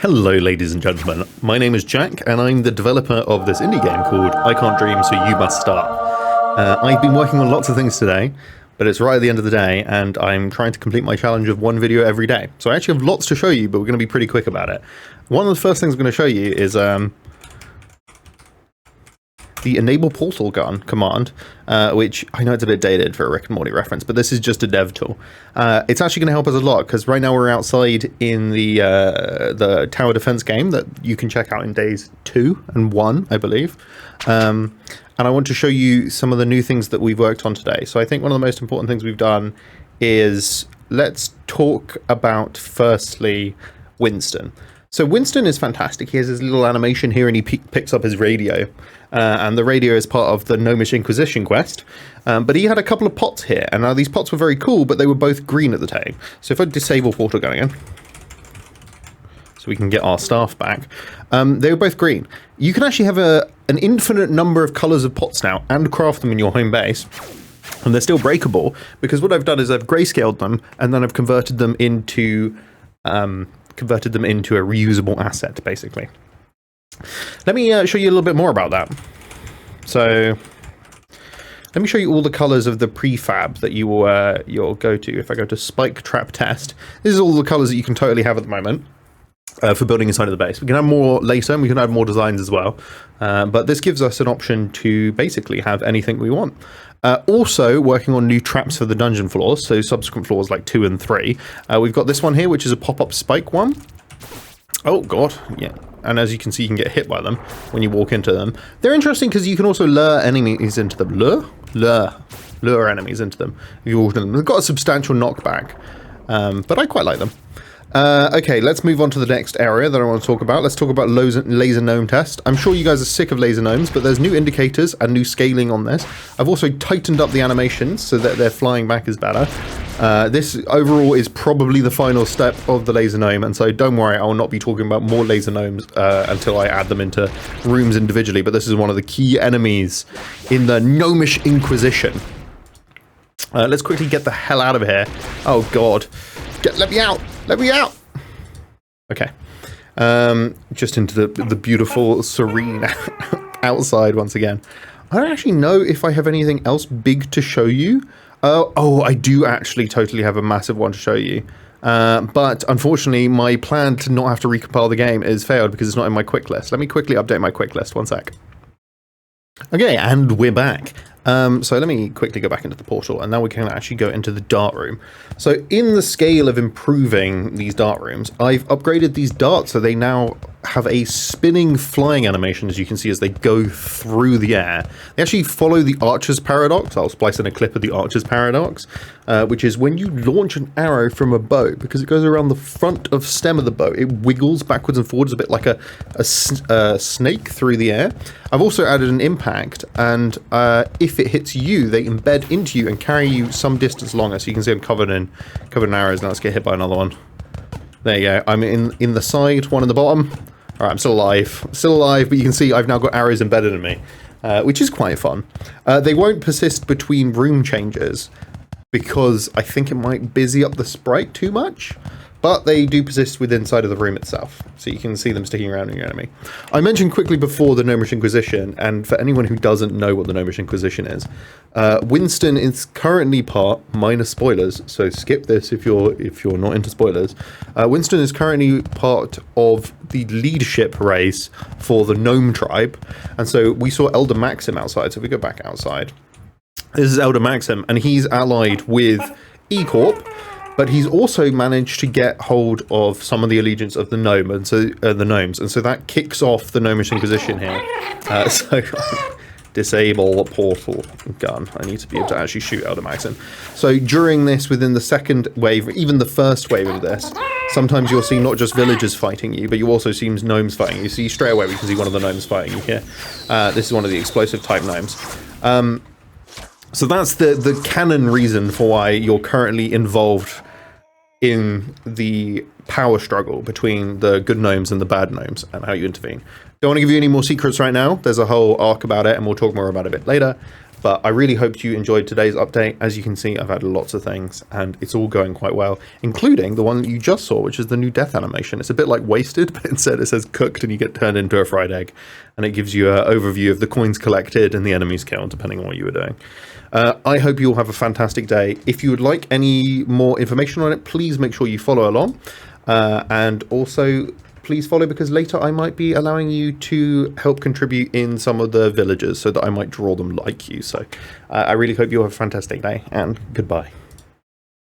Hello ladies and gentlemen, my name is Jack and I'm the developer of this indie game called I Can't Dream So You Must Start. I've been working on lots of things today, but it's right at the end of the day and I'm trying to complete my challenge of one video every day. So I actually have lots to show you, but we're going to be pretty quick about it. One of the first things I'm going to show you is the enable portal gun command, which I know it's a bit dated for a Rick and Morty reference, but this is just a dev tool. It's actually going to help us a lot because right now we're outside in the tower defense game that you can check out in days 2 and 1, I believe. And I want to show you some of the new things that we've worked on today. So I think one of the most important things we've done is let's talk about firstly Winston. So Winston is fantastic. He has his little animation here and he picks up his radio. And the radio is part of the Gnomish Inquisition quest. But he had a couple of pots here. And now these pots were very cool, but they were both green at the time. So if I disable portal gun again, so we can get our staff back, they were both green. You can actually have an infinite number of colors of pots now and craft them in your home base. And they're still breakable because what I've done is I've grayscaled them and then I've converted them into a reusable asset, basically. Let me show you a little bit more about that. So let me show you all the colors of the prefab that you'll go to. If I go to spike trap test, this is all the colors that you can totally have at the moment for building inside of the base. We can have more later and we can add more designs as well. But this gives us an option to basically have anything we want. Also working on new traps for the dungeon floors, so subsequent floors like 2 and 3. We've got this one here, which is a pop-up spike one. Oh god, yeah. And as you can see, you can get hit by them when you walk into them. They're interesting because you can also lure enemies into them. Lure enemies into them if you walk into them. They've got a substantial knockback, but I quite like them. Okay, let's move on to the next area that I want to talk about. Let's talk about laser gnome test. I'm sure you guys are sick of laser gnomes, but there's new indicators and new scaling on this. I've also tightened up the animations so that their flying back is better. This overall is probably the final step of the laser gnome, and so don't worry, I will not be talking about more laser gnomes until I add them into rooms individually, but this is one of the key enemies in the Gnomish Inquisition. Let's quickly get the hell out of here. Oh god. Let me out! Let me out! Okay. Just into the beautiful, serene outside once again. I don't actually know if I have anything else big to show you. Oh, I do actually totally have a massive one to show you. But unfortunately, my plan to not have to recompile the game is failed because it's not in my quick list. Let me quickly update my quick list. One sec. Okay, and we're back. So let me quickly go back into the portal, and now we can actually go into the dart room. So in the scale of improving these dart rooms, I've upgraded these darts so they now have a spinning flying animation, as you can see, as they go through the air. They actually follow the Archer's Paradox. I'll splice in a clip of the Archer's Paradox, which is when you launch an arrow from a bow, because it goes around the front of stem of the bow, it wiggles backwards and forwards a bit like a snake through the air. I've also added an impact, and if it hits you, they embed into you and carry you some distance longer. So you can see I'm covered in arrows. Now let's get hit by another one. There you go. I'm in the side, one in the bottom. All right, I'm still alive. Still alive, but you can see I've now got arrows embedded in me, which is quite fun. They won't persist between room changes because I think it might busy up the sprite too much. But they do persist within inside of the room itself, so you can see them sticking around in your enemy. I mentioned quickly before the Gnomish Inquisition, and for anyone who doesn't know what the Gnomish Inquisition is, Winston is currently part, minor spoilers, so skip this if you're not into spoilers. Winston is currently part of the leadership race for the Gnome tribe, and so we saw Elder Maxim outside. So if we go back outside, this is Elder Maxim, and he's allied with E-Corp. But he's also managed to get hold of some of the allegiance of the gnome, and so the gnomes, and so that kicks off the Gnomish Inquisition here. So disable portal gun. I need to be able to actually shoot Elder Maxim. So during this, within the second wave, even the first wave of this, sometimes you'll see not just villagers fighting you, but you also see gnomes fighting you. You see straight away we can see one of the gnomes fighting you here. This is one of the explosive type gnomes. So that's the canon reason for why you're currently involved in the power struggle between the good gnomes and the bad gnomes and how you intervene. Don't want to give you any more secrets right now. There's a whole arc about it and we'll talk more about it a bit later. But I really hope you enjoyed today's update. As you can see, I've had lots of things, and it's all going quite well, including the one that you just saw, which is the new death animation. It's a bit like Wasted, but instead it says cooked and you get turned into a fried egg. And it gives you an overview of the coins collected and the enemies killed, depending on what you were doing. I hope you all have a fantastic day. If you would like any more information on it, please make sure you follow along. And also, please follow, because later I might be allowing you to help contribute in some of the villagers so that I might draw them like you. So I really hope you have a fantastic day, and goodbye.